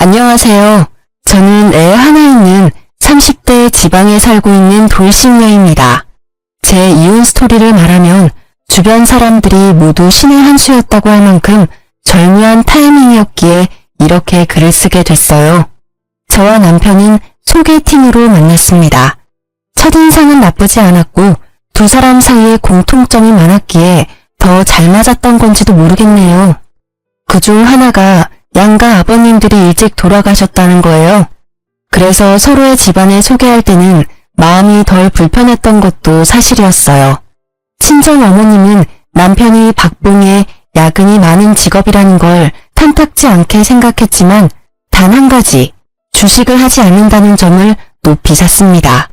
안녕하세요. 저는 애 하나 있는 30대 지방에 살고 있는 돌싱녀입니다. 제 이혼 스토리를 말하면 주변 사람들이 모두 신의 한 수였다고 할 만큼 절묘한 타이밍이었기에 이렇게 글을 쓰게 됐어요. 저와 남편은 소개팅으로 만났습니다. 첫인상은 나쁘지 않았고 두 사람 사이에 공통점이 많았기에 더 잘 맞았던 건지도 모르겠네요. 그중 하나가 양가 아버님들이 일찍 돌아가셨다는 거예요. 그래서 서로의 집안을 소개할 때는 마음이 덜 불편했던 것도 사실이었어요. 친정 어머님은 남편이 박봉에 야근이 많은 직업이라는 걸 탐탁지 않게 생각했지만 단 한 가지, 주식을 하지 않는다는 점을 높이 샀습니다.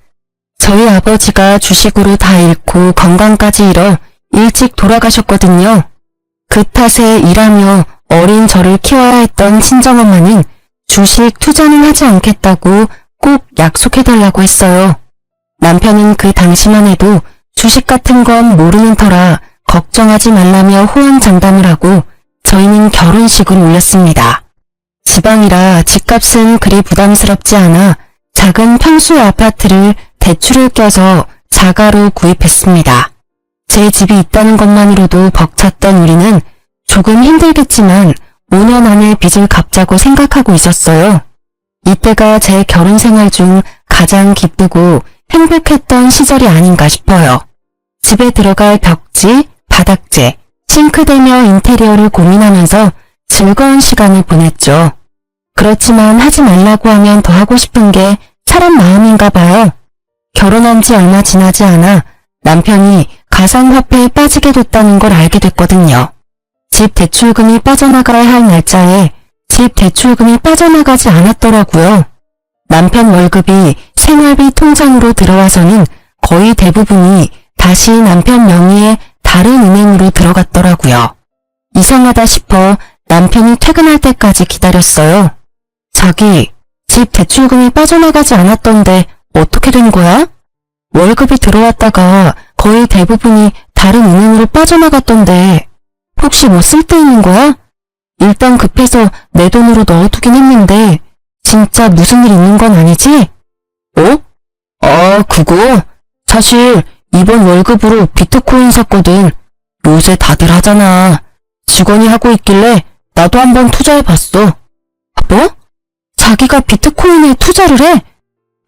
저희 아버지가 주식으로 다 잃고 건강까지 잃어 일찍 돌아가셨거든요. 그 탓에 일하며 어린 저를 키워야 했던 친정엄마는 주식 투자는 하지 않겠다고 꼭 약속해달라고 했어요. 남편은 그 당시만 해도 주식 같은 건 모르는 터라 걱정하지 말라며 호언장담을 하고 저희는 결혼식을 올렸습니다. 지방이라 집값은 그리 부담스럽지 않아 작은 평수의 아파트를 대출을 껴서 자가로 구입했습니다. 제 집이 있다는 것만으로도 벅찼던 우리는 조금 힘들겠지만 5년 안에 빚을 갚자고 생각하고 있었어요. 이때가 제 결혼 생활 중 가장 기쁘고 행복했던 시절이 아닌가 싶어요. 집에 들어갈 벽지, 바닥재, 싱크대며 인테리어를 고민하면서 즐거운 시간을 보냈죠. 그렇지만 하지 말라고 하면 더 하고 싶은 게 사람 마음인가 봐요. 결혼한 지 얼마 지나지 않아 남편이 가상화폐에 빠지게 됐다는 걸 알게 됐거든요. 집 대출금이 빠져나가야 할 날짜에 집 대출금이 빠져나가지 않았더라고요. 남편 월급이 생활비 통장으로 들어와서는 거의 대부분이 다시 남편 명의의 다른 은행으로 들어갔더라고요. 이상하다 싶어 남편이 퇴근할 때까지 기다렸어요. 자기, 집 대출금이 빠져나가지 않았던데 어떻게 된 거야? 월급이 들어왔다가 거의 대부분이 다른 은행으로 빠져나갔던데 혹시 뭐 쓸데있는 거야? 일단 급해서 내 돈으로 넣어두긴 했는데 진짜 무슨 일 있는 건 아니지? 그거 사실 이번 월급으로 비트코인 샀거든. 요새 다들 하잖아. 직원이 하고 있길래 나도 한번 투자해봤어. 뭐? 자기가 비트코인에 투자를 해?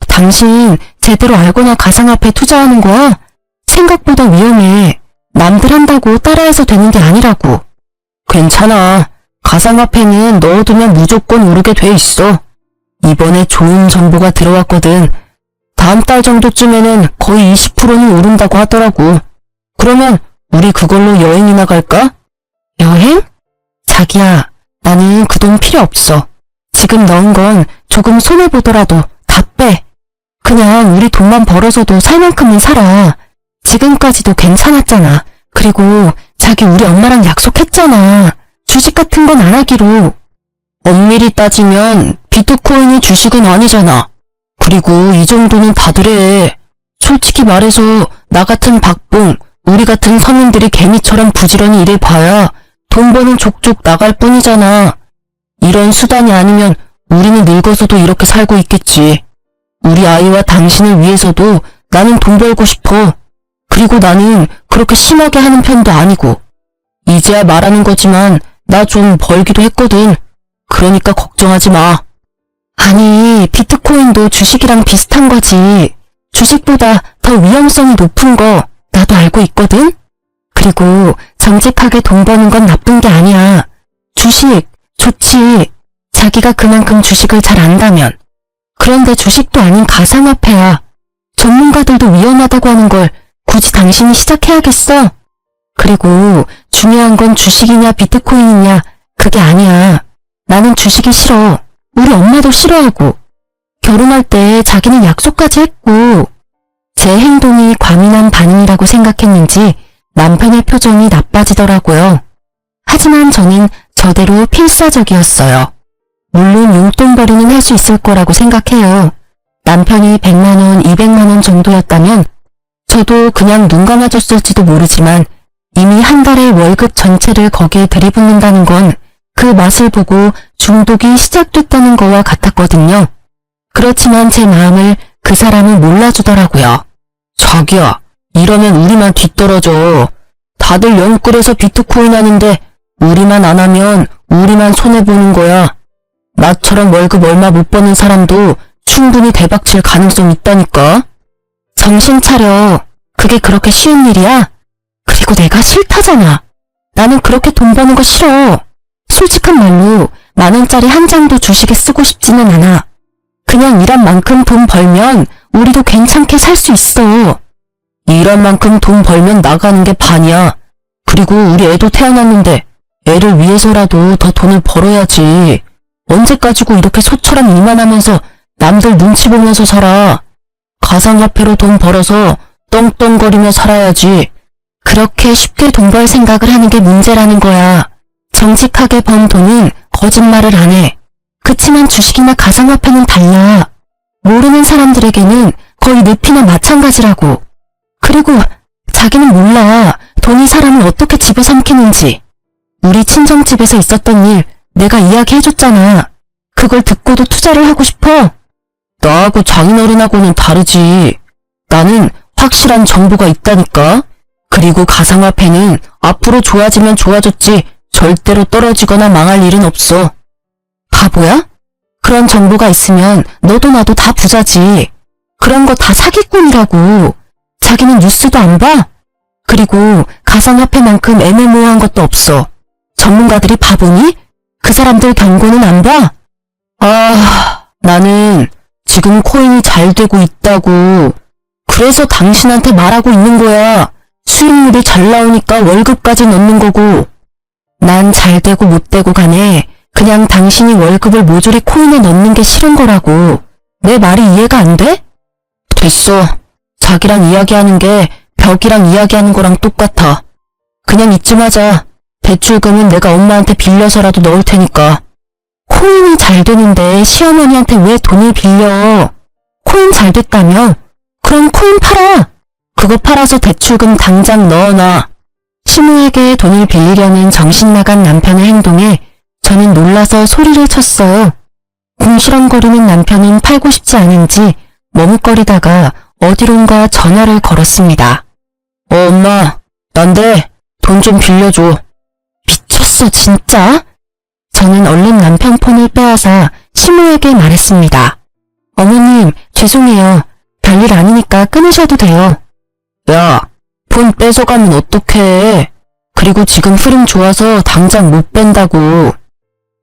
당신 제대로 알고나 가상화폐 투자하는 거야? 생각보다 위험해. 남들 한다고 따라해서 되는 게 아니라고. 괜찮아. 가상화폐는 넣어두면 무조건 오르게 돼 있어. 이번에 좋은 정보가 들어왔거든. 다음 달 정도쯤에는 거의 20%는 오른다고 하더라고. 그러면 우리 그걸로 여행이나 갈까? 여행? 자기야, 나는 그 돈 필요 없어. 지금 넣은 건 조금 손해보더라도 다 빼. 그냥 우리 돈만 벌어서도 살 만큼은 살아. 지금까지도 괜찮았잖아. 그리고 자기 우리 엄마랑 약속했잖아. 주식 같은 건 안 하기로. 엄밀히 따지면 비트코인이 주식은 아니잖아. 그리고 이 정도는 다들 해. 솔직히 말해서 나 같은 박봉, 우리 같은 서민들이 개미처럼 부지런히 일해봐야 돈 버는 족족 나갈 뿐이잖아. 이런 수단이 아니면 우리는 늙어서도 이렇게 살고 있겠지. 우리 아이와 당신을 위해서도 나는 돈 벌고 싶어. 그리고 나는 그렇게 심하게 하는 편도 아니고. 이제야 말하는 거지만 나 좀 벌기도 했거든. 그러니까 걱정하지 마. 아니, 비트코인도 주식이랑 비슷한 거지. 주식보다 더 위험성이 높은 거 나도 알고 있거든. 그리고 정직하게 돈 버는 건 나쁜 게 아니야. 주식 좋지. 자기가 그만큼 주식을 잘 안다면. 그런데 주식도 아닌 가상화폐야. 전문가들도 위험하다고 하는 걸 굳이 당신이 시작해야겠어? 그리고 중요한 건 주식이냐 비트코인이냐 그게 아니야. 나는 주식이 싫어. 우리 엄마도 싫어하고. 결혼할 때 자기는 약속까지 했고. 제 행동이 과민한 반응이라고 생각했는지 남편의 표정이 나빠지더라고요. 하지만 저는 저대로 필사적이었어요. 물론 용돈벌이는 할 수 있을 거라고 생각해요. 남편이 100만원, 200만원 정도였다면 저도 그냥 눈 감아줬을지도 모르지만 이미 한 달의 월급 전체를 거기에 들이붓는다는 건 그 맛을 보고 중독이 시작됐다는 거와 같았거든요. 그렇지만 제 마음을 그 사람은 몰라주더라고요. 자기야, 이러면 우리만 뒤떨어져. 다들 영끌에서 비트코인 하는데 우리만 안 하면 우리만 손해보는 거야. 나처럼 월급 얼마 못 버는 사람도 충분히 대박칠 가능성 있다니까. 정신 차려. 그게 그렇게 쉬운 일이야? 그리고 내가 싫다잖아. 나는 그렇게 돈 버는 거 싫어. 솔직한 말로 10,000원짜리 한 장도 주식에 쓰고 싶지는 않아. 그냥 일한 만큼 돈 벌면 우리도 괜찮게 살 수 있어. 일한 만큼 돈 벌면 나가는 게 반이야. 그리고 우리 애도 태어났는데 애를 위해서라도 더 돈을 벌어야지. 언제까지고 이렇게 소처럼 일만 하면서 남들 눈치 보면서 살아. 가상화폐로 돈 벌어서 떵떵거리며 살아야지. 그렇게 쉽게 돈 벌 생각을 하는 게 문제라는 거야. 정직하게 번 돈은 거짓말을 안 해. 그치만 주식이나 가상화폐는 달라. 모르는 사람들에게는 거의 늪이나 마찬가지라고. 그리고 자기는 몰라. 돈이 사람을 어떻게 집어삼키는지. 우리 친정집에서 있었던 일 내가 이야기해줬잖아. 그걸 듣고도 투자를 하고 싶어? 나하고 장인어른하고는 다르지. 나는 확실한 정보가 있다니까. 그리고 가상화폐는 앞으로 좋아지면 좋아졌지 절대로 떨어지거나 망할 일은 없어. 바보야? 그런 정보가 있으면 너도 나도 다 부자지. 그런 거 다 사기꾼이라고. 자기는 뉴스도 안 봐? 그리고 가상화폐만큼 애매모호한 것도 없어. 전문가들이 바보니? 그 사람들 경고는 안 봐? 나는 지금 코인이 잘 되고 있다고. 그래서 당신한테 말하고 있는 거야. 수익률이 잘 나오니까 월급까지 넣는 거고. 난 잘 되고 못 되고 간에 그냥 당신이 월급을 모조리 코인에 넣는 게 싫은 거라고. 내 말이 이해가 안 돼? 됐어. 자기랑 이야기하는 게 벽이랑 이야기하는 거랑 똑같아. 그냥 잊지 마자. 대출금은 내가 엄마한테 빌려서라도 넣을 테니까. 코인이 잘 되는데 시어머니한테 왜 돈을 빌려? 코인 잘 됐다며? 그럼 코인 팔아. 그거 팔아서 대출금 당장 넣어놔. 시무에게 돈을 빌리려는 정신나간 남편의 행동에 저는 놀라서 소리를 쳤어요. 궁시렁거리는 남편은 팔고 싶지 않은지 머뭇거리다가 어디론가 전화를 걸었습니다. 엄마, 난데 돈 좀 빌려줘. 미쳤어 진짜? 저는 얼른 남편 폰을 빼앗아 시무에게 말했습니다. 어머님, 죄송해요. 별일 아니니까 끊으셔도 돼요. 야, 폰 뺏어가면 어떡해. 그리고 지금 흐름 좋아서 당장 못 뺀다고.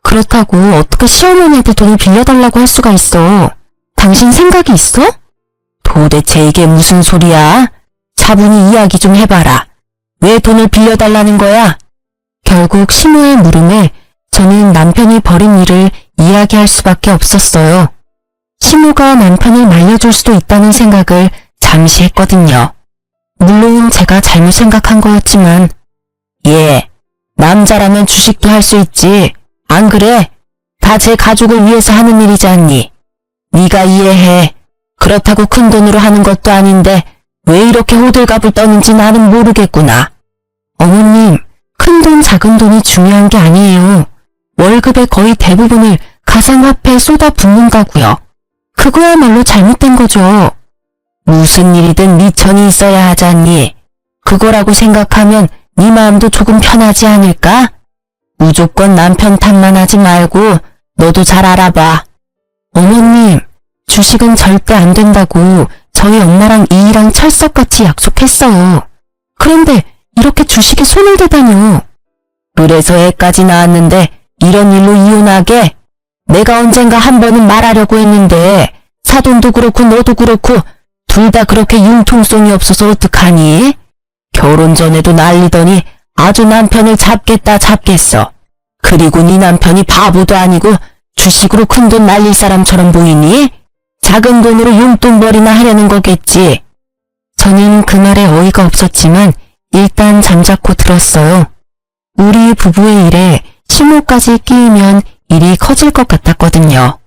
그렇다고 어떻게 시어머니한테 돈을 빌려달라고 할 수가 있어. 당신 생각이 있어? 도대체 이게 무슨 소리야? 차분히 이야기 좀 해봐라. 왜 돈을 빌려달라는 거야? 결국 시무의 물음에 저는 남편이 벌인 일을 이야기할 수밖에 없었어요. 시무가 남편을 말려줄 수도 있다는 생각을 잠시 했거든요. 물론 제가 잘못 생각한 거였지만 남자라면 주식도 할 수 있지. 안 그래? 다 제 가족을 위해서 하는 일이지 않니? 네가 이해해. 그렇다고 큰 돈으로 하는 것도 아닌데 왜 이렇게 호들갑을 떠는지 나는 모르겠구나. 어머님, 큰 돈 작은 돈이 중요한 게 아니에요. 월급의 거의 대부분을 가상화폐에 쏟아붓는다고요. 그거야말로 잘못된 거죠. 무슨 일이든 미천이 있어야 하지 않니? 그거라고 생각하면 네 마음도 조금 편하지 않을까? 무조건 남편 탓만 하지 말고 너도 잘 알아봐. 어머님, 주식은 절대 안 된다고 저희 엄마랑 이이랑 철석같이 약속했어요. 그런데 이렇게 주식에 손을 대다뇨. 그래서 애까지 낳았는데 이런 일로 이혼하게? 내가 언젠가 한 번은 말하려고 했는데 사돈도 그렇고 너도 그렇고 둘 다 그렇게 융통성이 없어서 어떡하니? 결혼 전에도 난리더니 아주 남편을 잡겠다 잡겠어. 그리고 네 남편이 바보도 아니고 주식으로 큰 돈 날릴 사람처럼 보이니? 작은 돈으로 용돈벌이나 하려는 거겠지. 저는 그 말에 어이가 없었지만 일단 잠자코 들었어요. 우리 부부의 일에 시모까지 끼이면 일이 커질 것 같았거든요.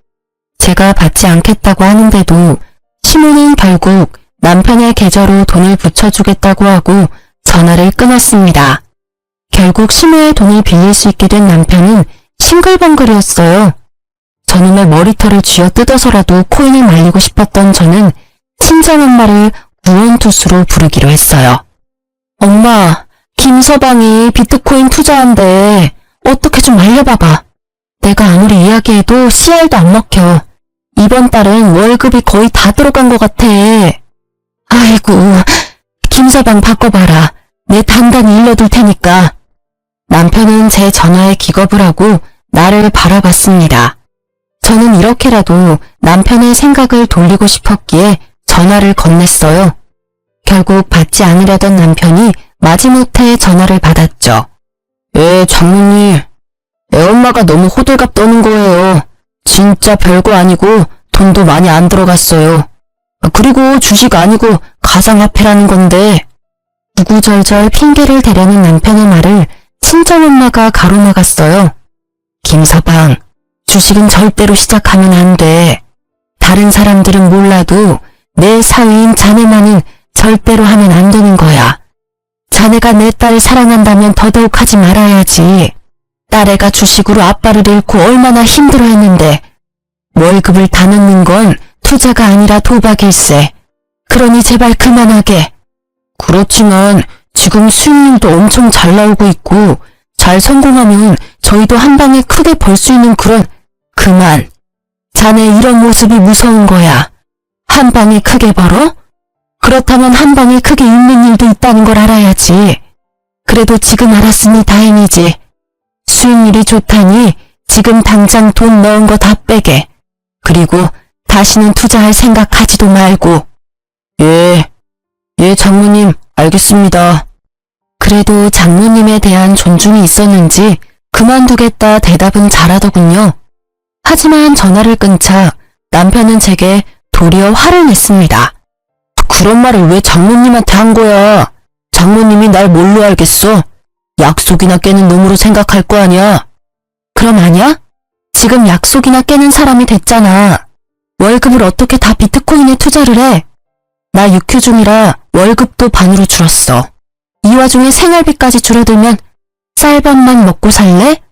제가 받지 않겠다고 하는데도 시모는 결국 남편의 계좌로 돈을 붙여주겠다고 하고 전화를 끊었습니다. 결국 시모의 돈을 빌릴 수 있게 된 남편은 싱글벙글이었어요. 저놈의 머리털을 쥐어 뜯어서라도 코인을 말리고 싶었던 저는 친정엄마를 구원투수로 부르기로 했어요. 엄마, 김서방이 비트코인 투자한대. 어떻게 좀 말려봐봐. 내가 아무리 이야기해도 CR도 안 먹혀. 이번 달은 월급이 거의 다 들어간 것 같아. 아이고, 김서방 바꿔봐라. 내 단단히 일러둘 테니까. 남편은 제 전화에 기겁을 하고 나를 바라봤습니다. 저는 이렇게라도 남편의 생각을 돌리고 싶었기에 전화를 건넸어요. 결국 받지 않으려던 남편이 마지못해 전화를 받았죠. 장모님. 애엄마가 너무 호들갑 떠는 거예요. 진짜 별거 아니고 돈도 많이 안 들어갔어요. 그리고 주식 아니고 가상화폐라는 건데. 구구절절 핑계를 대려는 남편의 말을 친정엄마가 가로막았어요. 김서방, 주식은 절대로 시작하면 안 돼. 다른 사람들은 몰라도 내 사위인 자네만은 절대로 하면 안 되는 거야. 자네가 내 딸을 사랑한다면 더더욱 하지 말아야지. 딸애가 주식으로 아빠를 잃고 얼마나 힘들어했는데 월급을 다 넣는 건 투자가 아니라 도박일세. 그러니 제발 그만하게. 그렇지만 지금 수익률도 엄청 잘 나오고 있고 잘 성공하면 저희도 한 방에 크게 벌 수 있는 그런... 그만. 자네 이런 모습이 무서운 거야. 한 방에 크게 벌어? 그렇다면 한 방에 크게 잃는 일도 있다는 걸 알아야지. 그래도 지금 알았으니 다행이지. 수익률이 좋다니 지금 당장 돈 넣은 거 다 빼게. 그리고 다시는 투자할 생각하지도 말고. 예, 장모님, 알겠습니다. 그래도 장모님에 대한 존중이 있었는지 그만두겠다 대답은 잘하더군요. 하지만 전화를 끊자 남편은 제게 도리어 화를 냈습니다. 그런 말을 왜 장모님한테 한 거야? 장모님이 날 뭘로 알겠어? 약속이나 깨는 놈으로 생각할 거 아니야? 그럼 아냐? 지금 약속이나 깨는 사람이 됐잖아. 월급을 어떻게 다 비트코인에 투자를 해? 나 육휴 중이라 월급도 반으로 줄었어. 이 와중에 생활비까지 줄어들면 쌀밥만 먹고 살래?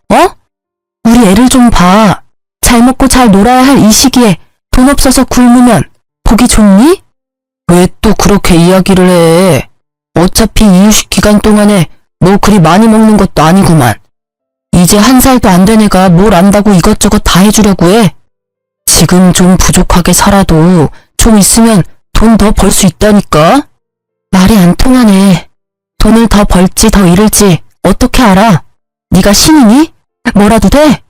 우리 애를 좀 봐. 잘 먹고 잘 놀아야 할 이 시기에 돈 없어서 굶으면 보기 좋니? 왜 또 그렇게 이야기를 해? 어차피 이유식 기간 동안에 뭐 그리 많이 먹는 것도 아니구만. 이제 1살도 안 된 애가 뭘 안다고 이것저것 다 해주려고 해? 지금 좀 부족하게 살아도 좀 있으면 돈 더 벌 수 있다니까? 말이 안 통하네. 돈을 더 벌지 더 잃을지 어떻게 알아? 네가 신이니? 뭐라도 돼?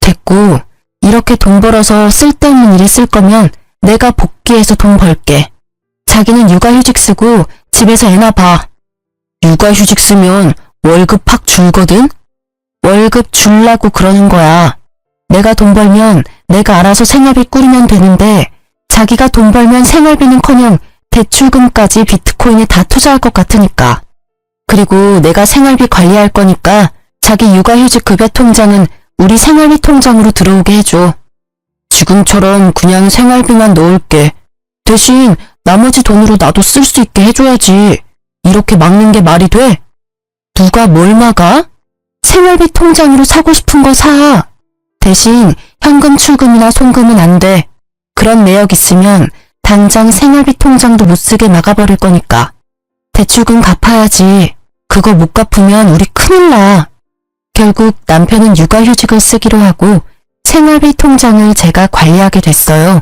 됐고, 이렇게 돈 벌어서 쓸데없는 일에 쓸 거면 내가 복귀해서 돈 벌게. 자기는 육아휴직 쓰고 집에서 애나 봐. 육아휴직 쓰면 월급 팍 줄거든? 월급 줄라고 그러는 거야. 내가 돈 벌면 내가 알아서 생활비 꾸리면 되는데 자기가 돈 벌면 생활비는커녕 대출금까지 비트코인에 다 투자할 것 같으니까. 그리고 내가 생활비 관리할 거니까 자기 육아휴직 급여 통장은 우리 생활비 통장으로 들어오게 해줘. 지금처럼 그냥 생활비만 넣을게. 대신 나머지 돈으로 나도 쓸 수 있게 해줘야지. 이렇게 막는 게 말이 돼? 누가 뭘 막아? 생활비 통장으로 사고 싶은 거 사. 대신 현금 출금이나 송금은 안 돼. 그런 내역 있으면 당장 생활비 통장도 못 쓰게 막아버릴 거니까. 대출금 갚아야지. 그거 못 갚으면 우리 큰일 나. 결국 남편은 육아휴직을 쓰기로 하고 생활비 통장을 제가 관리하게 됐어요.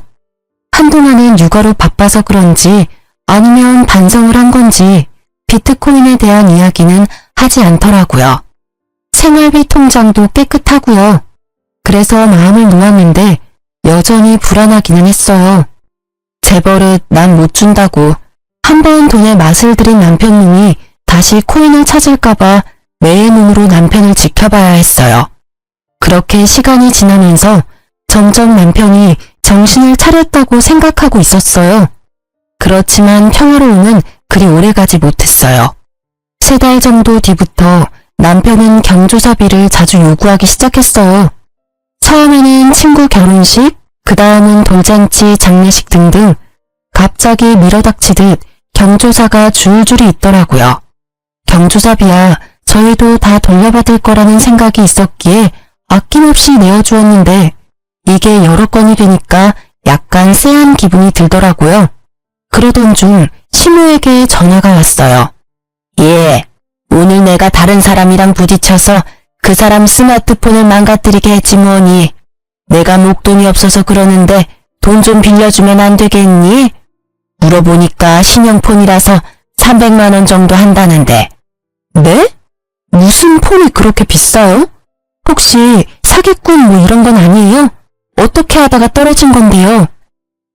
한동안은 육아로 바빠서 그런지 아니면 반성을 한 건지 비트코인에 대한 이야기는 하지 않더라고요. 생활비 통장도 깨끗하고요. 그래서 마음을 놓았는데 여전히 불안하기는 했어요. 제 버릇 난 못 준다고 한번 돈의 맛을 들인 남편님이 다시 코인을 찾을까봐 매의 눈으로 남편을 지켜봐야 했어요. 그렇게 시간이 지나면서 점점 남편이 정신을 차렸다고 생각하고 있었어요. 그렇지만 평화로움은 그리 오래가지 못했어요. 3달 정도 뒤부터 남편은 경조사비를 자주 요구하기 시작했어요. 처음에는 친구 결혼식, 그 다음은 돌잔치, 장례식 등등 갑자기 밀어닥치듯 경조사가 줄줄이 있더라고요. 경조사비야 저희도 다 돌려받을 거라는 생각이 있었기에 아낌없이 내어주었는데 이게 여러 건이 되니까 약간 쎄한 기분이 들더라고요. 그러던 중 시모에게 전화가 왔어요. 예, 오늘 내가 다른 사람이랑 부딪혀서 그 사람 스마트폰을 망가뜨리게 했지 뭐니. 내가 목돈이 없어서 그러는데 돈 좀 빌려주면 안 되겠니? 물어보니까 신형폰이라서 300만 원 정도 한다는데. 네? 무슨 폰이 그렇게 비싸요? 혹시 사기꾼 뭐 이런 건 아니에요? 어떻게 하다가 떨어진 건데요?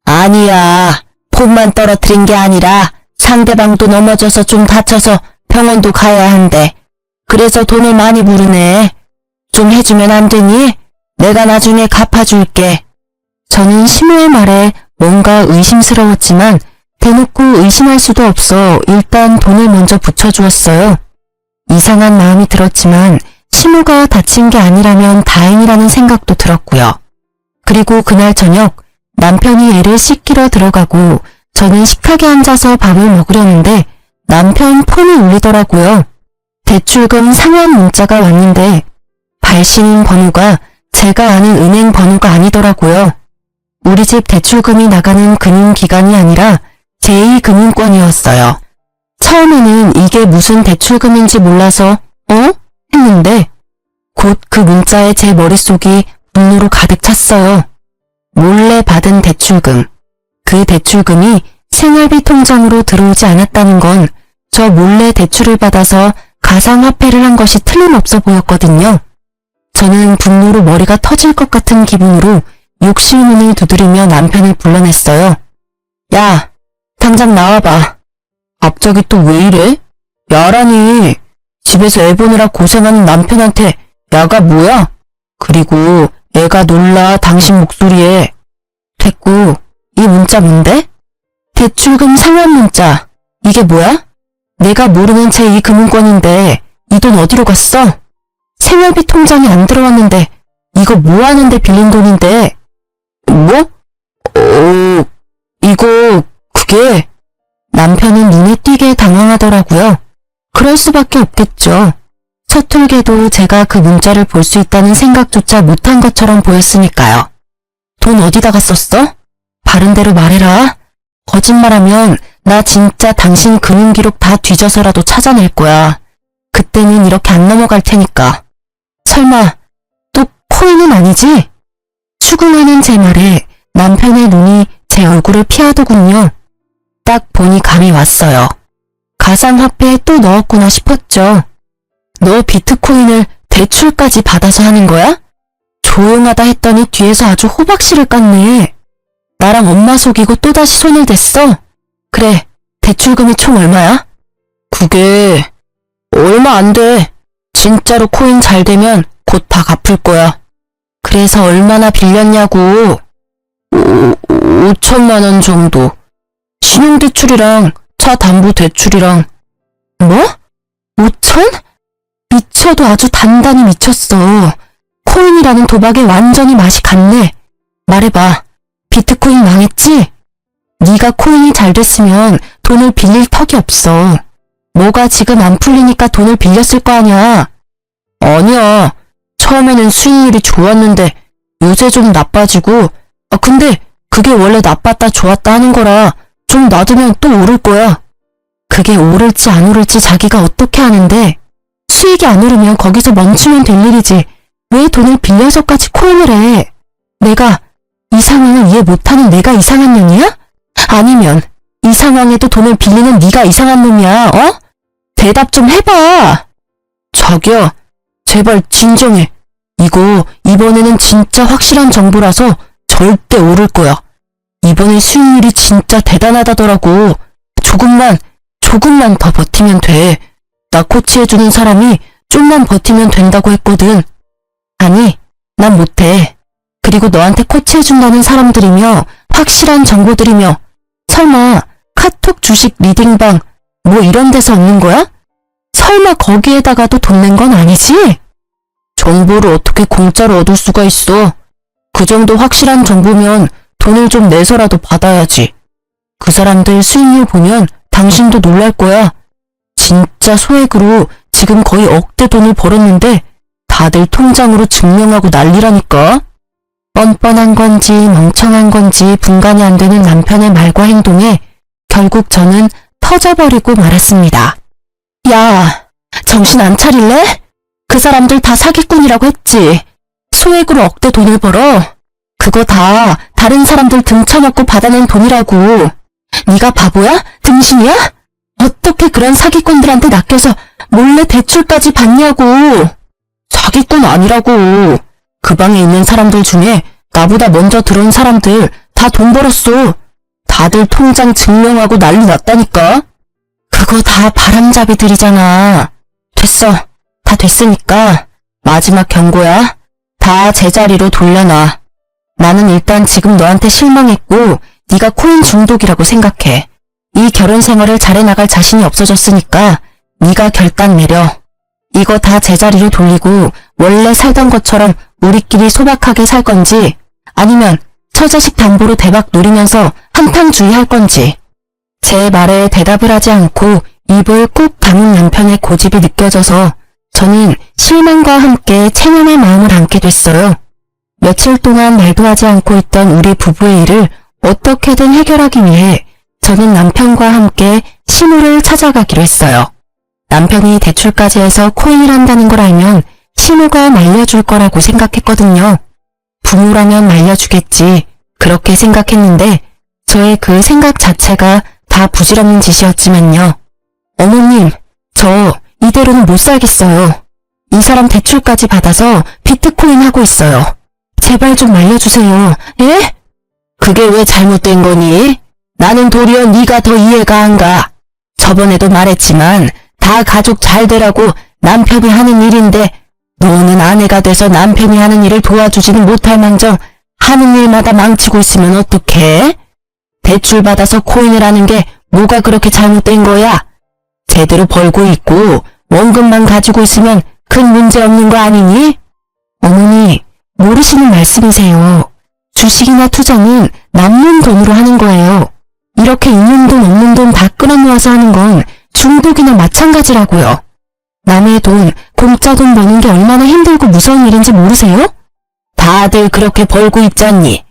아니야. 폰만 떨어뜨린 게 아니라 상대방도 넘어져서 좀 다쳐서 병원도 가야 한대. 그래서 돈을 많이 부르네. 좀 해주면 안 되니? 내가 나중에 갚아줄게. 저는 시모의 말에 뭔가 의심스러웠지만 대놓고 의심할 수도 없어 일단 돈을 먼저 붙여주었어요. 이상한 마음이 들었지만 시모가 다친 게 아니라면 다행이라는 생각도 들었고요. 그리고 그날 저녁 남편이 애를 씻기러 들어가고 저는 식탁에 앉아서 밥을 먹으려는데 남편 폰이 울리더라고요. 대출금 상환 문자가 왔는데 발신인 번호가 제가 아는 은행 번호가 아니더라고요. 우리 집 대출금이 나가는 금융기관이 아니라 제2금융권이었어요. 처음에는 이게 무슨 대출금인지 몰라서 했는데 곧 그 문자에 제 머릿속이 분노로 가득 찼어요. 몰래 받은 대출금. 그 대출금이 생활비 통장으로 들어오지 않았다는 건 저 몰래 대출을 받아서 가상화폐를 한 것이 틀림없어 보였거든요. 저는 분노로 머리가 터질 것 같은 기분으로 욕실 문을 두드리며 남편을 불러냈어요. 야, 당장 나와봐. 갑자기 또 왜 이래? 야라니. 집에서 애 보느라 고생하는 남편한테 야가 뭐야? 그리고 애가 놀라 당신 목소리에. 됐고, 이 문자 뭔데? 대출금 상환 문자. 이게 뭐야? 내가 모르는 제2금융권인데 이 돈 어디로 갔어? 생활비 통장에 안 들어왔는데 이거 뭐 하는데 빌린 돈인데? 뭐? 이거 그게... 남편은 눈에 띄게 당황하더라고요. 그럴 수밖에 없겠죠. 서툴게도 제가 그 문자를 볼 수 있다는 생각조차 못한 것처럼 보였으니까요. 돈 어디다가 썼어? 바른 대로 말해라. 거짓말하면 나 진짜 당신 금융기록 다 뒤져서라도 찾아낼 거야. 그때는 이렇게 안 넘어갈 테니까. 설마 또 코인은 아니지? 추궁하는 제 말에 남편의 눈이 제 얼굴을 피하더군요. 딱 보니 감이 왔어요. 가상화폐에 또 넣었구나 싶었죠. 너 비트코인을 대출까지 받아서 하는 거야? 조용하다 했더니 뒤에서 아주 호박씨를 깠네. 나랑 엄마 속이고 또다시 손을 댔어? 그래, 대출금이 총 얼마야? 그게... 얼마 안 돼. 진짜로 코인 잘 되면 곧 다 갚을 거야. 그래서 얼마나 빌렸냐고. 5천만 원 정도. 신용대출이랑 차 담보 대출이랑. 뭐? 5천? 미쳐도 아주 단단히 미쳤어. 코인이라는 도박에 완전히 맛이 갔네. 말해봐. 비트코인 망했지? 네가 코인이 잘 됐으면 돈을 빌릴 턱이 없어. 뭐가 지금 안 풀리니까 돈을 빌렸을 거 아니야. 아니야. 처음에는 수익률이 좋았는데 요새 좀 나빠지고. 근데 그게 원래 나빴다 좋았다 하는 거라 좀 놔두면 또 오를 거야. 그게 오를지 안 오를지 자기가 어떻게 아는데. 수익이 안 오르면 거기서 멈추면 될 일이지. 왜 돈을 빌려서까지 코인을 해? 내가 이 상황을 이해 못하는 내가 이상한 년이야? 아니면 이 상황에도 돈을 빌리는 네가 이상한 놈이야, 대답 좀 해봐. 자기야, 제발 진정해. 이거 이번에는 진짜 확실한 정보라서 절대 오를 거야. 이번에 수익률이 진짜 대단하다더라고. 조금만 더 버티면 돼. 나 코치해주는 사람이 좀만 버티면 된다고 했거든. 아니, 난 못해. 그리고 너한테 코치해준다는 사람들이며 확실한 정보들이며 설마 카톡 주식 리딩방 뭐 이런 데서 얻는 거야? 설마 거기에다가도 돈 낸 건 아니지? 정보를 어떻게 공짜로 얻을 수가 있어. 그 정도 확실한 정보면 돈을 좀 내서라도 받아야지. 그 사람들 수익률 보면 당신도 놀랄 거야. 진짜 소액으로 지금 거의 억대 돈을 벌었는데 다들 통장으로 증명하고 난리라니까. 뻔뻔한 건지 멍청한 건지 분간이 안 되는 남편의 말과 행동에 결국 저는 터져버리고 말았습니다. 야, 정신 안 차릴래? 그 사람들 다 사기꾼이라고 했지. 소액으로 억대 돈을 벌어. 그거 다 다른 사람들 등쳐먹고 받아낸 돈이라고. 네가 바보야? 등신이야? 어떻게 그런 사기꾼들한테 낚여서 몰래 대출까지 받냐고. 사기꾼 아니라고. 그 방에 있는 사람들 중에 나보다 먼저 들어온 사람들 다 돈 벌었어. 다들 통장 증명하고 난리 났다니까. 그거 다 바람잡이들이잖아. 됐어. 다 됐으니까 마지막 경고야. 다 제자리로 돌려놔. 나는 일단 지금 너한테 실망했고 네가 코인 중독이라고 생각해. 이 결혼 생활을 잘해나갈 자신이 없어졌으니까 네가 결단 내려. 이거 다 제자리로 돌리고 원래 살던 것처럼 우리끼리 소박하게 살 건지 아니면 처자식 담보로 대박 노리면서 한탕주의 할 건지. 제 말에 대답을 하지 않고 입을 꾹 다문 남편의 고집이 느껴져서 저는 실망과 함께 체념의 마음을 안게 됐어요. 며칠 동안 말도 하지 않고 있던 우리 부부의 일을 어떻게든 해결하기 위해 저는 남편과 함께 시무를 찾아가기로 했어요. 남편이 대출까지 해서 코인을 한다는 걸 알면 시무가 말려줄 거라고 생각했거든요. 부모라면 말려주겠지. 그렇게 생각했는데 저의 그 생각 자체가 다 부질없는 짓이었지만요. 어머님, 저 이대로는 못 살겠어요. 이 사람 대출까지 받아서 비트코인 하고 있어요. 제발 좀 말려주세요. 예? 그게 왜 잘못된 거니? 나는 도리어 네가 더 이해가 안 가. 저번에도 말했지만 다 가족 잘 되라고 남편이 하는 일인데 너는 아내가 돼서 남편이 하는 일을 도와주지는 못할 망정 하는 일마다 망치고 있으면 어떡해? 대출 받아서 코인을 하는 게 뭐가 그렇게 잘못된 거야? 제대로 벌고 있고 원금만 가지고 있으면 큰 문제 없는 거 아니니? 어머니, 모르시는 말씀이세요. 주식이나 투자는 남는 돈으로 하는 거예요. 이렇게 있는 돈 없는 돈 다 끌어모아서 하는 건 중독이나 마찬가지라고요. 남의 돈, 공짜 돈 버는 게 얼마나 힘들고 무서운 일인지 모르세요? 다들 그렇게 벌고 있잖니.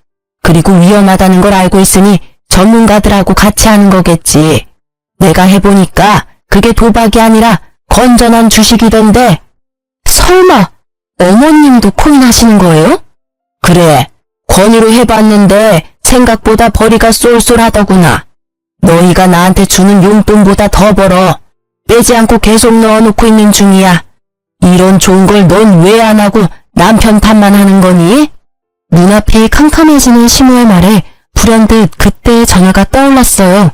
그리고 위험하다는 걸 알고 있으니 전문가들하고 같이 하는 거겠지. 내가 해보니까 그게 도박이 아니라 건전한 주식이던데. 설마 어머님도 코인 하시는 거예요? 그래, 권유로 해봤는데 생각보다 벌이가 쏠쏠하더구나. 너희가 나한테 주는 용돈보다 더 벌어. 빼지 않고 계속 넣어놓고 있는 중이야. 이런 좋은 걸 넌 왜 안 하고 남편 탓만 하는 거니? 눈앞이 캄캄해지는 시모의 말에 불현듯 그때의 전화가 떠올랐어요.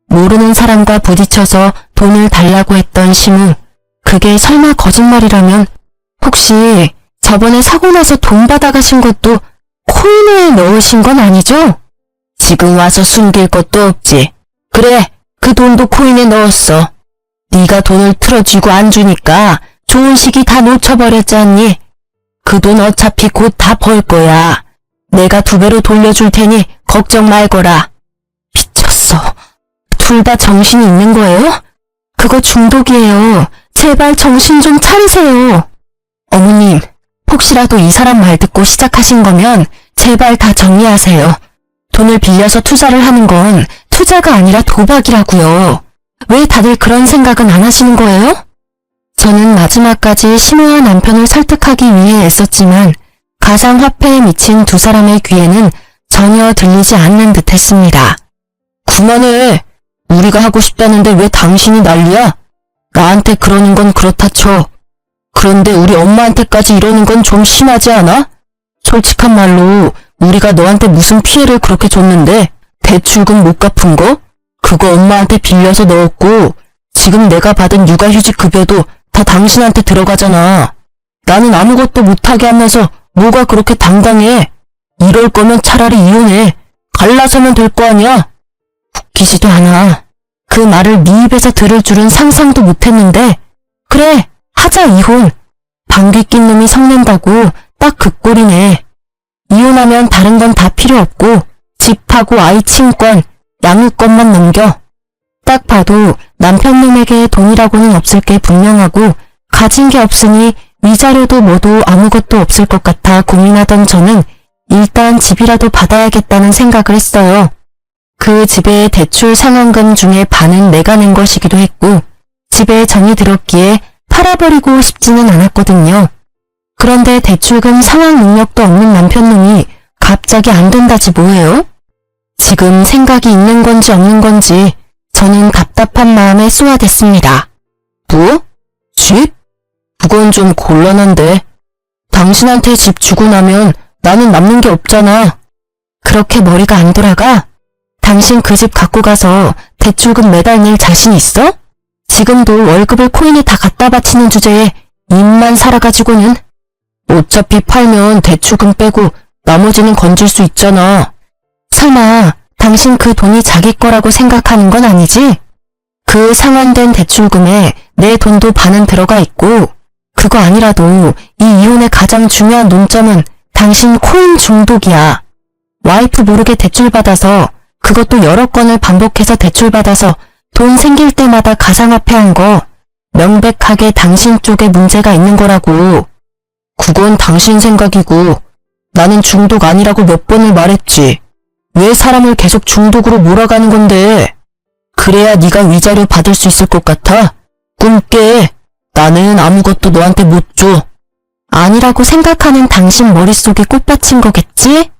모르는 사람과 부딪혀서 돈을 달라고 했던 시모. 그게 설마 거짓말이라면 혹시 저번에 사고 나서 돈 받아가신 것도 코인에 넣으신 건 아니죠? 지금 와서 숨길 것도 없지. 그래, 그 돈도 코인에 넣었어. 네가 돈을 틀어주고 안 주니까 좋은 시기 다 놓쳐버렸지 않니? 그 돈 어차피 곧 다 벌 거야. 내가 2배로 돌려줄 테니 걱정 말거라. 미쳤어. 둘 다 정신이 있는 거예요? 그거 중독이에요. 제발 정신 좀 차리세요. 어머님, 혹시라도 이 사람 말 듣고 시작하신 거면 제발 다 정리하세요. 돈을 빌려서 투자를 하는 건 투자가 아니라 도박이라고요. 왜 다들 그런 생각은 안 하시는 거예요? 저는 마지막까지 시모와 남편을 설득하기 위해 애썼지만 가상화폐에 미친 두 사람의 귀에는 전혀 들리지 않는 듯 했습니다. 그만해. 우리가 하고 싶다는데 왜 당신이 난리야? 나한테 그러는 건 그렇다 쳐. 그런데 우리 엄마한테까지 이러는 건 좀 심하지 않아? 솔직한 말로 우리가 너한테 무슨 피해를 그렇게 줬는데 대출금 못 갚은 거? 그거 엄마한테 빌려서 넣었고 지금 내가 받은 육아휴직 급여도 다 당신한테 들어가잖아. 나는 아무것도 못하게 하면서 뭐가 그렇게 당당해. 이럴 거면 차라리 이혼해. 갈라서면 될 거 아니야. 웃기지도 않아. 그 말을 네 입에서 들을 줄은 상상도 못했는데 그래, 하자 이혼. 방귀 낀 놈이 성낸다고 딱 그 꼴이네. 이혼하면 다른 건 다 필요 없고 집하고 아이 친권, 양육권만 넘겨. 딱 봐도 남편 놈에게 돈이라고는 없을 게 분명하고 가진 게 없으니 위자료도 뭐도 아무것도 없을 것 같아 고민하던 저는 일단 집이라도 받아야겠다는 생각을 했어요. 그 집의 대출 상환금 중에 반은 내가 낸 것이기도 했고 집에 정이 들었기에 팔아버리고 싶지는 않았거든요. 그런데 대출금 상환 능력도 없는 남편놈이 갑자기 안 된다지 뭐예요? 지금 생각이 있는 건지 없는 건지 저는 답답한 마음에 쏘아댔습니다. 뭐? 집? 그건 좀 곤란한데. 당신한테 집 주고 나면 나는 남는 게 없잖아. 그렇게 머리가 안 돌아가? 당신 그 집 갖고 가서 대출금 매달 낼 자신 있어? 지금도 월급을 코인에 다 갖다 바치는 주제에 입만 살아가지고는. 어차피 팔면 대출금 빼고 나머지는 건질 수 있잖아. 설마 당신 그 돈이 자기 거라고 생각하는 건 아니지? 그 상환된 대출금에 내 돈도 반은 들어가 있고 그거 아니라도 이 이혼의 가장 중요한 논점은 당신 코인 중독이야. 와이프 모르게 대출받아서 그것도 여러 건을 반복해서 대출받아서 돈 생길 때마다 가상화폐 한 거 명백하게 당신 쪽에 문제가 있는 거라고. 그건 당신 생각이고 나는 중독 아니라고 몇 번을 말했지. 왜 사람을 계속 중독으로 몰아가는 건데. 그래야 네가 위자료 받을 수 있을 것 같아? 꿈 깨. 나는 아무것도 너한테 못 줘. 아니라고 생각하는 당신 머릿속에 꽃받친 거겠지?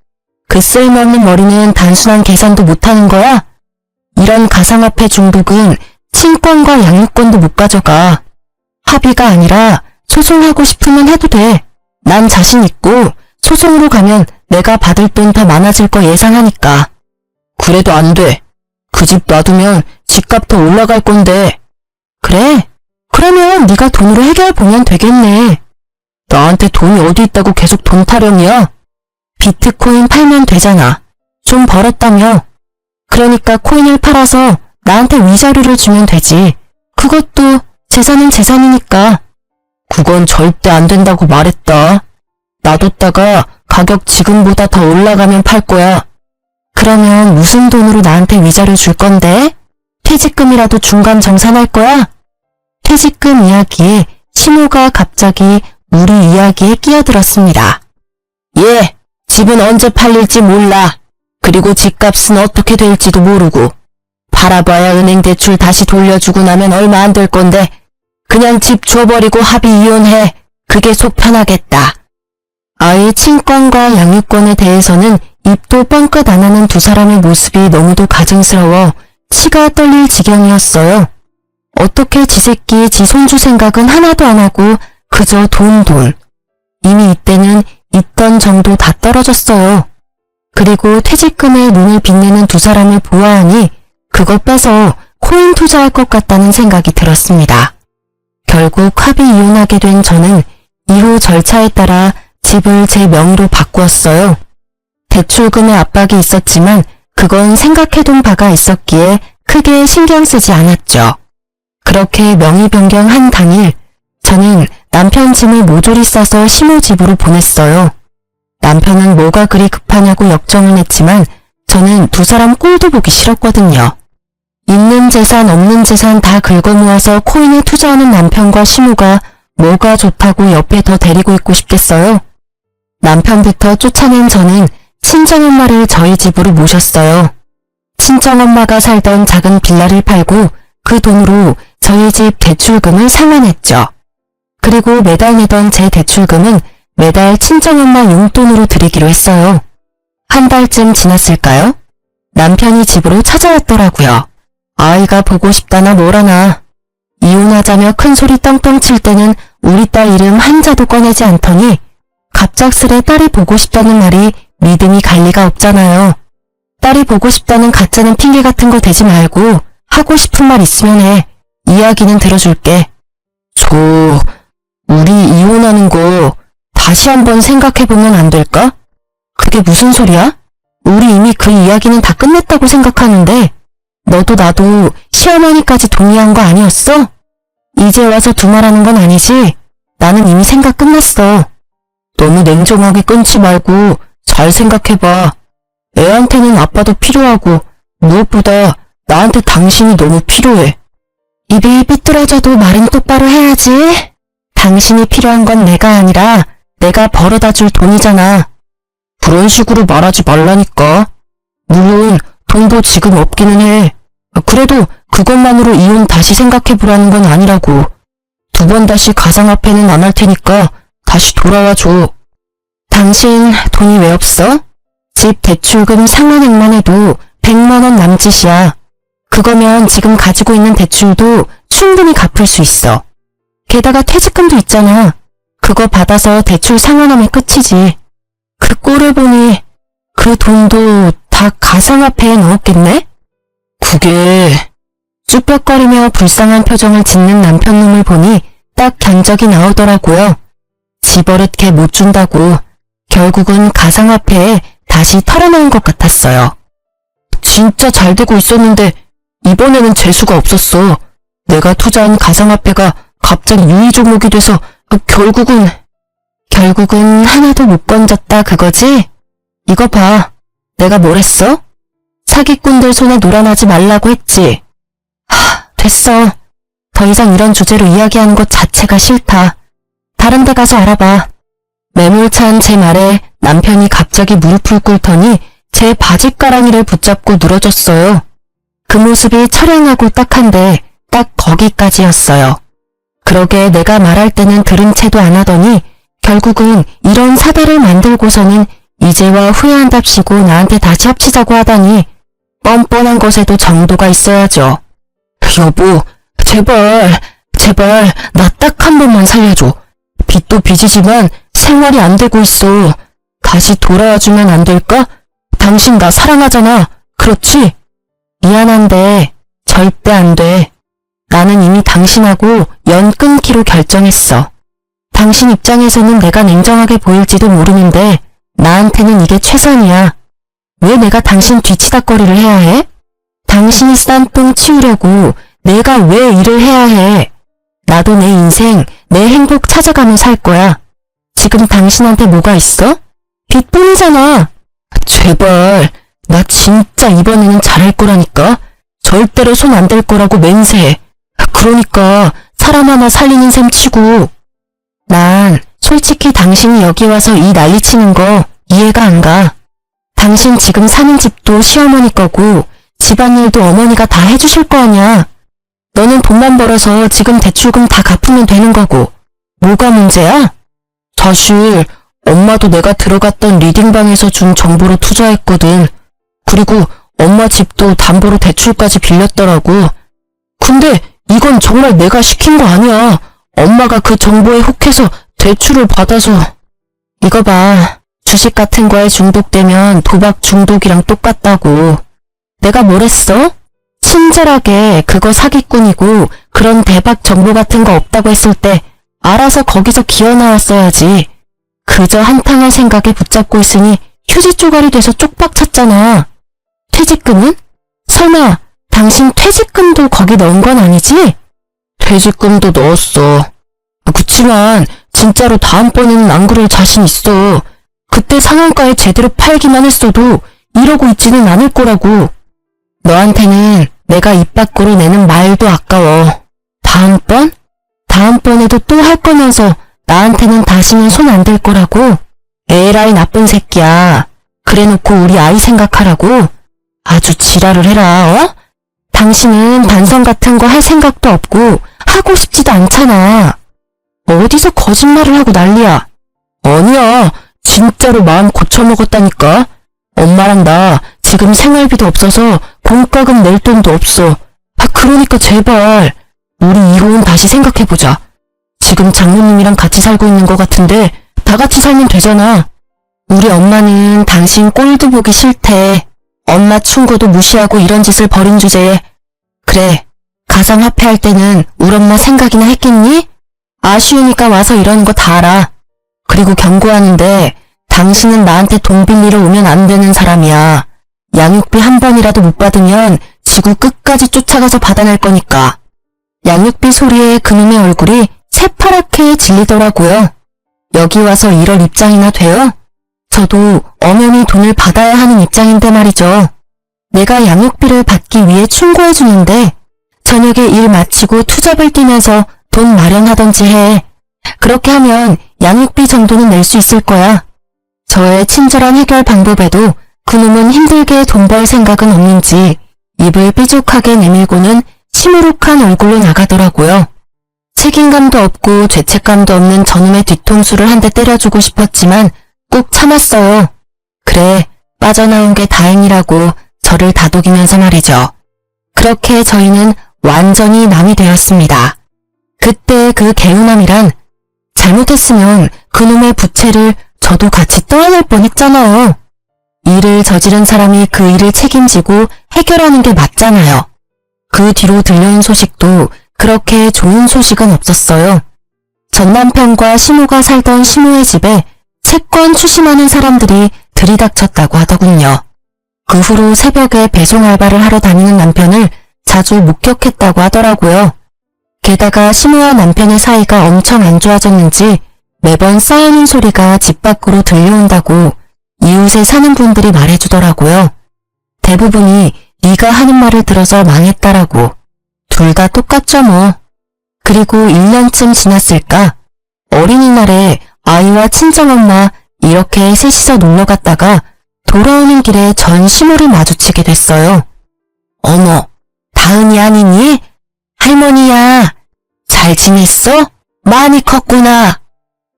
그 쓸모없는 머리는 단순한 계산도 못하는 거야? 이런 가상화폐 중독은 친권과 양육권도 못 가져가. 합의가 아니라 소송하고 싶으면 해도 돼. 난 자신 있고 소송으로 가면 내가 받을 돈 더 많아질 거 예상하니까. 그래도 안 돼. 그 집 놔두면 집값 더 올라갈 건데. 그래? 그러면 네가 돈으로 해결보면 되겠네. 나한테 돈이 어디 있다고 계속 돈 타령이야? 비트코인 팔면 되잖아. 좀 벌었다며. 그러니까 코인을 팔아서 나한테 위자료를 주면 되지. 그것도 재산은 재산이니까. 그건 절대 안 된다고 말했다. 놔뒀다가 가격 지금보다 더 올라가면 팔 거야. 그러면 무슨 돈으로 나한테 위자료 줄 건데? 퇴직금이라도 중간 정산할 거야? 퇴직금 이야기에 신호가 갑자기 우리 이야기에 끼어들었습니다. 예, 집은 언제 팔릴지 몰라. 그리고 집값은 어떻게 될지도 모르고. 팔아봐야 은행 대출 다시 돌려주고 나면 얼마 안 될 건데 그냥 집 줘버리고 합의 이혼해. 그게 속 편하겠다. 아이 친권과 양육권에 대해서는 입도 뻥끗 안 하는 두 사람의 모습이 너무도 가증스러워 치가 떨릴 지경이었어요. 어떻게 지 새끼 지 손주 생각은 하나도 안 하고 그저 돈. 이미 이때는 있던 정도 다 떨어졌어요. 그리고 퇴직금에 눈을 빛내는 두 사람을 보아하니 그걸 빼서 코인 투자할 것 같다는 생각이 들었습니다. 결국 합의 이혼하게 된 저는 이후 절차에 따라 집을 제 명의로 바꾸었어요. 대출금의 압박이 있었지만 그건 생각해둔 바가 있었기에 크게 신경 쓰지 않았죠. 그렇게 명의 변경한 당일 저는 남편 짐을 모조리 싸서 시모집으로 보냈어요. 남편은 뭐가 그리 급하냐고 역정을 냈지만 저는 두 사람 꼴도 보기 싫었거든요. 있는 재산 없는 재산 다 긁어모아서 코인에 투자하는 남편과 시모가 뭐가 좋다고 옆에 더 데리고 있고 싶겠어요. 남편부터 쫓아낸 저는 친정엄마를 저희 집으로 모셨어요. 친정엄마가 살던 작은 빌라를 팔고 그 돈으로 저희 집 대출금을 상환했죠. 그리고 매달 내던 제 대출금은 매달 친정엄마 용돈으로 드리기로 했어요. 한 달쯤 지났을까요? 남편이 집으로 찾아왔더라고요. 아이가 보고 싶다나 뭐라나. 이혼하자며 큰소리 떵떵 칠 때는 우리 딸 이름 한자도 꺼내지 않더니 갑작스레 딸이 보고 싶다는 말이 믿음이 갈 리가 없잖아요. 딸이 보고 싶다는 가짜는 핑계 같은 거 대지 말고 하고 싶은 말 있으면 해. 이야기는 들어줄게. 우리 이혼하는 거 다시 한번 생각해보면 안 될까? 그게 무슨 소리야? 우리 이미 그 이야기는 다 끝냈다고 생각하는데 너도 나도 시어머니까지 동의한 거 아니었어? 이제 와서 두말하는 건 아니지? 나는 이미 생각 끝났어. 너무 냉정하게 끊지 말고 잘 생각해봐. 애한테는 아빠도 필요하고 무엇보다 나한테 당신이 너무 필요해. 입이 삐뚤어져도 말은 똑바로 해야지. 당신이 필요한 건 내가 아니라 내가 벌어다 줄 돈이잖아. 그런 식으로 말하지 말라니까. 물론 돈도 지금 없기는 해. 그래도 그것만으로 이혼 다시 생각해보라는 건 아니라고. 2번 다시 가상화폐는 안 할 테니까 다시 돌아와줘. 당신 돈이 왜 없어? 집 대출금 상환액만 해도 100만 원 남짓이야. 그거면 지금 가지고 있는 대출도 충분히 갚을 수 있어. 게다가 퇴직금도 있잖아. 그거 받아서 대출 상환하면 끝이지. 그 꼴을 보니 그 돈도 다 가상화폐에 넣었겠네? 그게... 쭈뼛거리며 불쌍한 표정을 짓는 남편놈을 보니 딱 견적이 나오더라고요. 집어릇게 못 준다고 결국은 가상화폐에 다시 털어놓은 것 같았어요. 진짜 잘 되고 있었는데 이번에는 재수가 없었어. 내가 투자한 가상화폐가 갑자기 유의 종목이 돼서 결국은 하나도 못 건졌다 그거지? 이거 봐. 내가 뭘 했어? 사기꾼들 손에 놀아나지 말라고 했지. 됐어. 더 이상 이런 주제로 이야기하는 것 자체가 싫다. 다른 데 가서 알아봐. 매몰찬 제 말에 남편이 갑자기 무릎을 꿇더니 제 바짓가랑이를 붙잡고 늘어졌어요. 그 모습이 처량하고 딱한데 딱 거기까지였어요. 그러게 내가 말할 때는 들은 채도 안 하더니 결국은 이런 사대를 만들고서는 이제와 후회한답시고 나한테 다시 합치자고 하다니 뻔뻔한 것에도 정도가 있어야죠. 여보, 제발 나 딱 한 번만 살려줘. 빚도 빚이지만 생활이 안 되고 있어. 다시 돌아와주면 안 될까? 당신 나 사랑하잖아. 그렇지? 미안한데 절대 안 돼. 나는 이미 당신하고 연 끊기로 결정했어. 당신 입장에서는 내가 냉정하게 보일지도 모르는데 나한테는 이게 최선이야. 왜 내가 당신 뒤치다꺼리를 해야 해? 당신이 싼 똥 치우려고 내가 왜 일을 해야 해? 나도 내 인생, 내 행복 찾아가며 살 거야. 지금 당신한테 뭐가 있어? 빚뿐이잖아. 제발, 나 진짜 이번에는 잘할 거라니까. 절대로 손 안 댈 거라고 맹세해. 그러니까 사람 하나 살리는 셈 치고. 난 솔직히 당신이 여기 와서 이 난리치는 거 이해가 안 가. 당신 지금 사는 집도 시어머니 거고 집안일도 어머니가 다 해주실 거 아냐. 너는 돈만 벌어서 지금 대출금 다 갚으면 되는 거고 뭐가 문제야? 사실 엄마도 내가 들어갔던 리딩방에서 준 정보로 투자했거든. 그리고 엄마 집도 담보로 대출까지 빌렸더라고. 근데 이건 정말 내가 시킨 거 아니야. 엄마가 그 정보에 혹해서 대출을 받아서. 이거 봐. 주식 같은 거에 중독되면 도박 중독이랑 똑같다고. 내가 뭘 했어? 친절하게 그거 사기꾼이고 그런 대박 정보 같은 거 없다고 했을 때 알아서 거기서 기어 나왔어야지. 그저 한탕한 생각에 붙잡고 있으니 휴지 쪼가리 돼서 쪽박 찼잖아. 퇴직금은? 설마 당신 퇴직금도 거기 넣은 건 아니지? 퇴직금도 넣었어. 그치만 진짜로 다음번에는 안 그럴 자신 있어. 그때 상한가에 제대로 팔기만 했어도 이러고 있지는 않을 거라고. 너한테는 내가 입 밖으로 내는 말도 아까워. 다음번? 다음번에도 또 할 거면서 나한테는 다시는 손 안 댈 거라고? 에라이 나쁜 새끼야. 그래놓고 우리 아이 생각하라고? 아주 지랄을 해라, 어? 당신은 반성 같은 거 할 생각도 없고 하고 싶지도 않잖아. 어디서 거짓말을 하고 난리야. 아니야. 진짜로 마음 고쳐먹었다니까. 엄마랑 나 지금 생활비도 없어서 공과금 낼 돈도 없어. 그러니까 제발 우리 이혼 다시 생각해보자. 지금 장모님이랑 같이 살고 있는 것 같은데 다 같이 살면 되잖아. 우리 엄마는 당신 꼴도 보기 싫대. 엄마 충고도 무시하고 이런 짓을 벌인 주제에. 그래, 가상화폐 할 때는 우리 엄마 생각이나 했겠니? 아쉬우니까 와서 이러는 거 다 알아. 그리고 경고하는데 당신은 나한테 돈 빌리러 오면 안 되는 사람이야. 양육비 한 번이라도 못 받으면 지구 끝까지 쫓아가서 받아낼 거니까. 양육비 소리에 그놈의 얼굴이 새파랗게 질리더라고요. 여기 와서 이럴 입장이나 돼요? 저도 엄연히 돈을 받아야 하는 입장인데 말이죠. 내가 양육비를 받기 위해 충고해주는데 저녁에 일 마치고 투잡을 뛰면서 돈 마련하던지 해. 그렇게 하면 양육비 정도는 낼 수 있을 거야. 저의 친절한 해결 방법에도 그놈은 힘들게 돈 벌 생각은 없는지 입을 삐죽하게 내밀고는 시무룩한 얼굴로 나가더라고요. 책임감도 없고 죄책감도 없는 저놈의 뒤통수를 한 대 때려주고 싶었지만 꾹 참았어요. 그래, 빠져나온 게 다행이라고 저를 다독이면서 말이죠. 그렇게 저희는 완전히 남이 되었습니다. 그때 그 개운함이란 잘못했으면 그놈의 부채를 저도 같이 떠안을 뻔했잖아요. 일을 저지른 사람이 그 일을 책임지고 해결하는 게 맞잖아요. 그 뒤로 들려온 소식도 그렇게 좋은 소식은 없었어요. 전 남편과 시모가 살던 시모의 집에 채권 추심하는 사람들이 들이닥쳤다고 하더군요. 그 후로 새벽에 배송 알바를 하러 다니는 남편을 자주 목격했다고 하더라고요. 게다가 시모와 남편의 사이가 엄청 안 좋아졌는지 매번 싸우는 소리가 집 밖으로 들려온다고 이웃에 사는 분들이 말해주더라고요. 대부분이 네가 하는 말을 들어서 망했다라고. 둘 다 똑같죠 뭐. 그리고 1년쯤 지났을까? 어린이날에 아이와 친정엄마 이렇게 셋이서 놀러 갔다가 돌아오는 길에 전 시모를 마주치게 됐어요. 어머, 다은이 아니니? 할머니야. 잘 지냈어? 많이 컸구나.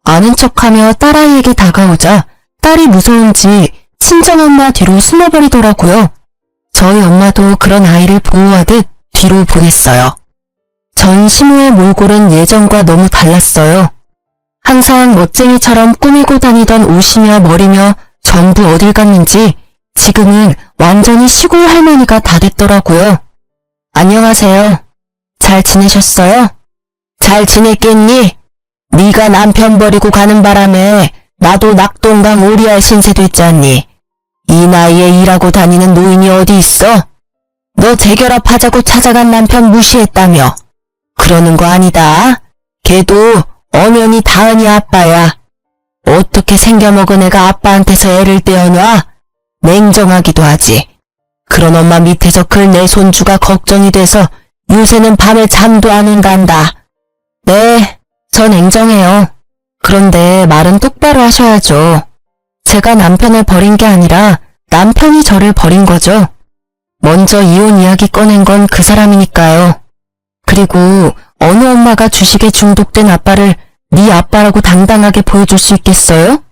아는 척하며 딸아이에게 다가오자 딸이 무서운지 친정엄마 뒤로 숨어버리더라고요. 저희 엄마도 그런 아이를 보호하듯 뒤로 보냈어요. 전 시모의 몰골은 예전과 너무 달랐어요. 항상 멋쟁이처럼 꾸미고 다니던 옷이며 머리며 전부 어딜 갔는지 지금은 완전히 시골 할머니가 다 됐더라고요. 안녕하세요. 잘 지내셨어요? 잘 지냈겠니? 네가 남편 버리고 가는 바람에 나도 낙동강 오리알 신세 됐잖니. 이 나이에 일하고 다니는 노인이 어디 있어? 너 재결합하자고 찾아간 남편 무시했다며. 그러는 거 아니다. 걔도 엄연히 다은이 아빠야. 어떻게 생겨먹은 애가 아빠한테서 애를 떼어놔? 냉정하기도 하지. 그런 엄마 밑에서 클 내 손주가 걱정이 돼서 요새는 밤에 잠도 안 온단다. 네, 저 냉정해요. 그런데 말은 똑바로 하셔야죠. 제가 남편을 버린 게 아니라 남편이 저를 버린 거죠. 먼저 이혼 이야기 꺼낸 건 그 사람이니까요. 그리고 어느 엄마가 주식에 중독된 아빠를 네 아빠라고 당당하게 보여줄 수 있겠어요?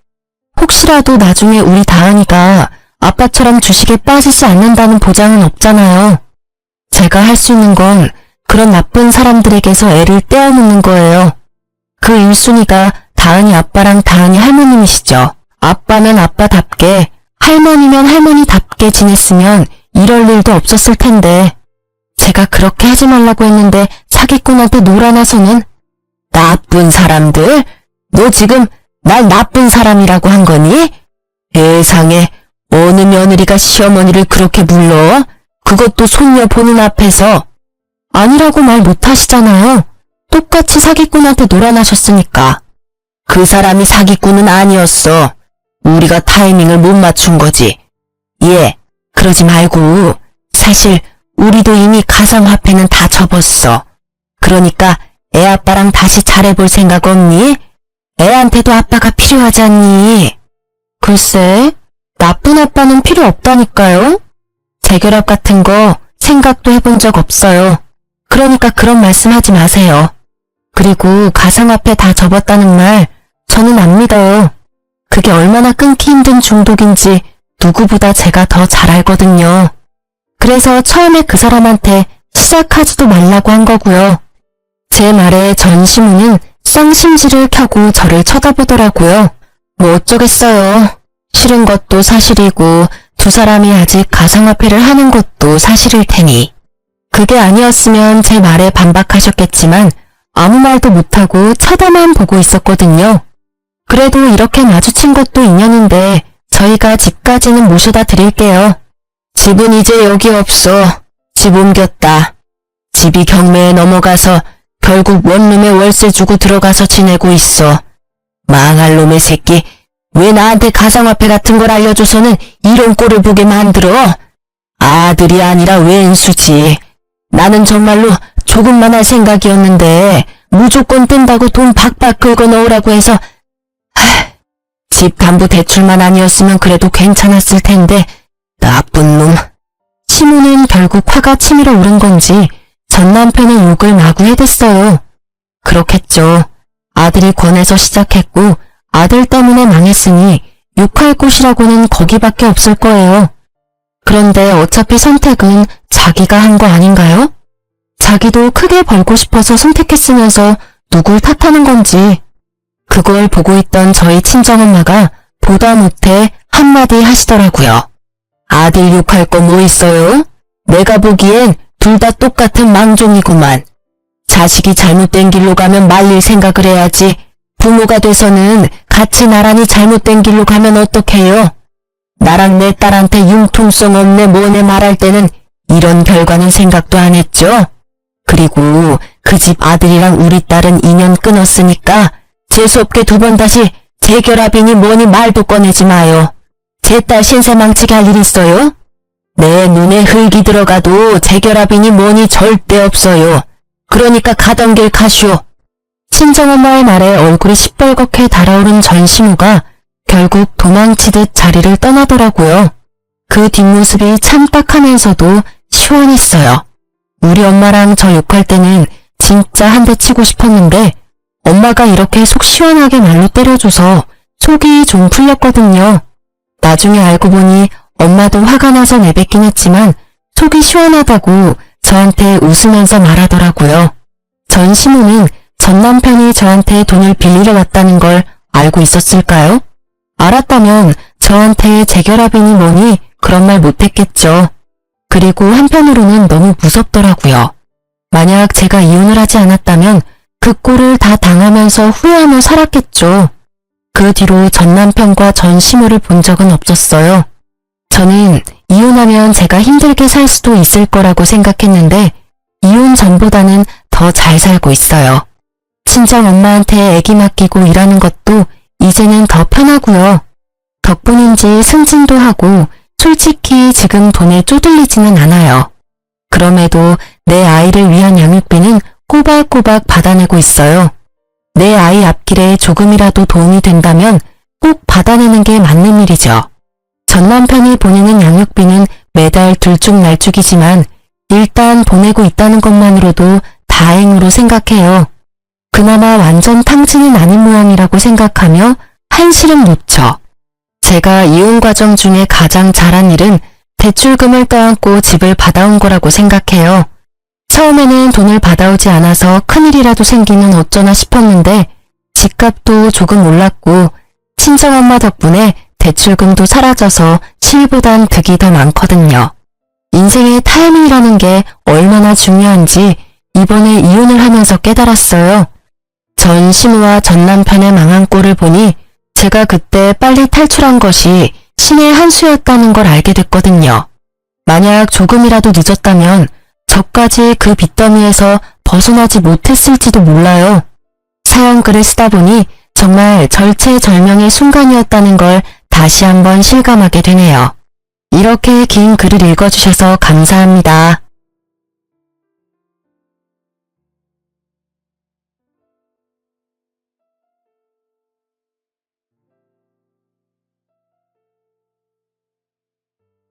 혹시라도 나중에 우리 다은이가 아빠처럼 주식에 빠지지 않는다는 보장은 없잖아요. 제가 할 수 있는 건 그런 나쁜 사람들에게서 애를 떼어놓는 거예요. 그 1순위가 다은이 아빠랑 다은이 할머님이시죠. 아빠면 아빠답게, 할머니면 할머니답게 지냈으면 이럴 일도 없었을 텐데 제가 그렇게 하지 말라고 했는데 사기꾼한테 놀아나서는. 나쁜 사람들? 너 지금 날 나쁜 사람이라고 한 거니? 세상에, 어느 며느리가 시어머니를 그렇게 불러? 그것도 손녀 보는 앞에서. 아니라고 말 못하시잖아요. 똑같이 사기꾼한테 놀아나셨으니까. 그 사람이 사기꾼은 아니었어. 우리가 타이밍을 못 맞춘 거지. 예, 그러지 말고 사실 우리도 이미 가상화폐는 다 접었어. 그러니까 애 아빠랑 다시 잘해볼 생각 없니? 애한테도 아빠가 필요하지 않니? 글쎄, 나쁜 아빠는 필요 없다니까요. 재결합 같은 거 생각도 해본 적 없어요. 그러니까 그런 말씀 하지 마세요. 그리고 가상화폐 다 접었다는 말 저는 안 믿어요. 그게 얼마나 끊기 힘든 중독인지 누구보다 제가 더 잘 알거든요. 그래서 처음에 그 사람한테 시작하지도 말라고 한 거고요. 제 말에 전 시모는 쌍심지를 켜고 저를 쳐다보더라고요. 뭐 어쩌겠어요. 싫은 것도 사실이고 두 사람이 아직 가상화폐를 하는 것도 사실일 테니. 그게 아니었으면 제 말에 반박하셨겠지만 아무 말도 못하고 쳐다만 보고 있었거든요. 그래도 이렇게 마주친 것도 인연인데 저희가 집까지는 모셔다 드릴게요. 집은 이제 여기 없어. 집 옮겼다. 집이 경매에 넘어가서 결국 원룸에 월세 주고 들어가서 지내고 있어. 망할 놈의 새끼. 왜 나한테 가상화폐 같은 걸 알려줘서는 이런 꼴을 보게 만들어? 아들이 아니라 왼수지. 나는 정말로 조금만 할 생각이었는데 무조건 뜬다고 돈 박박 긁어 넣으라고 해서 집 담보 대출만 아니었으면 그래도 괜찮았을 텐데 나쁜 놈. 시모는 결국 화가 치밀어 오른 건지 전 남편의 욕을 마구 해댔어요. 그렇겠죠. 아들이 권해서 시작했고 아들 때문에 망했으니 욕할 곳이라고는 거기밖에 없을 거예요. 그런데 어차피 선택은 자기가 한 거 아닌가요? 자기도 크게 벌고 싶어서 선택했으면서 누굴 탓하는 건지. 그걸 보고 있던 저희 친정엄마가 보다 못해 한마디 하시더라고요. 아들 욕할 거 뭐 있어요? 내가 보기엔 둘 다 똑같은 망종이구만. 자식이 잘못된 길로 가면 말릴 생각을 해야지. 부모가 돼서는 같이 나란히 잘못된 길로 가면 어떡해요? 나랑 내 딸한테 융통성 없네 뭐네 말할 때는 이런 결과는 생각도 안 했죠. 그리고 그 집 아들이랑 우리 딸은 인연 끊었으니까 재수없게 두 번 다시 재결합이니 뭐니 말도 꺼내지 마요. 제 딸 신세 망치게 할 일 있어요? 내 눈에 흙이 들어가도 재결합이니 뭐니 절대 없어요. 그러니까 가던 길 가시오. 친정엄마의 말에 얼굴이 시뻘겋게 달아오른 전시무가 결국 도망치듯 자리를 떠나더라고요. 그 뒷모습이 참 딱하면서도 시원했어요. 우리 엄마랑 저 욕할 때는 진짜 한 대 치고 싶었는데 엄마가 이렇게 속 시원하게 말로 때려줘서 속이 좀 풀렸거든요. 나중에 알고 보니 엄마도 화가 나서 내뱉긴 했지만 속이 시원하다고 저한테 웃으면서 말하더라고요. 전시무는 전 남편이 저한테 돈을 빌리러 왔다는 걸 알고 있었을까요? 알았다면 저한테 재결합이니 뭐니 그런 말 못했겠죠. 그리고 한편으로는 너무 무섭더라고요. 만약 제가 이혼을 하지 않았다면 그 꼴을 다 당하면서 후회하며 살았겠죠. 그 뒤로 전 남편과 전 시모를 본 적은 없었어요. 저는 이혼하면 제가 힘들게 살 수도 있을 거라고 생각했는데 이혼 전보다는 더 잘 살고 있어요. 친정 엄마한테 애기 맡기고 일하는 것도 이제는 더 편하고요. 덕분인지 승진도 하고 솔직히 지금 돈에 쪼들리지는 않아요. 그럼에도 내 아이를 위한 양육비는 꼬박꼬박 받아내고 있어요. 내 아이 앞길에 조금이라도 도움이 된다면 꼭 받아내는 게 맞는 일이죠. 전 남편이 보내는 양육비는 매달 들쭉날쭉이지만 일단 보내고 있다는 것만으로도 다행으로 생각해요. 그나마 완전 탕진은 아닌 모양이라고 생각하며 한시름 놓죠. 제가 이혼 과정 중에 가장 잘한 일은 대출금을 떠안고 집을 받아온 거라고 생각해요. 처음에는 돈을 받아오지 않아서 큰일이라도 생기면 어쩌나 싶었는데 집값도 조금 올랐고 친정엄마 덕분에 대출금도 사라져서 실보단 득이 더 많거든요. 인생의 타이밍이라는 게 얼마나 중요한지 이번에 이혼을 하면서 깨달았어요. 전 시모와 전 남편의 망한 꼴을 보니 제가 그때 빨리 탈출한 것이 신의 한 수였다는 걸 알게 됐거든요. 만약 조금이라도 늦었다면 저까지 그 빚더미에서 벗어나지 못했을지도 몰라요. 사연 글을 쓰다 보니 정말 절체절명의 순간이었다는 걸 다시 한번 실감하게 되네요. 이렇게 긴 글을 읽어주셔서 감사합니다.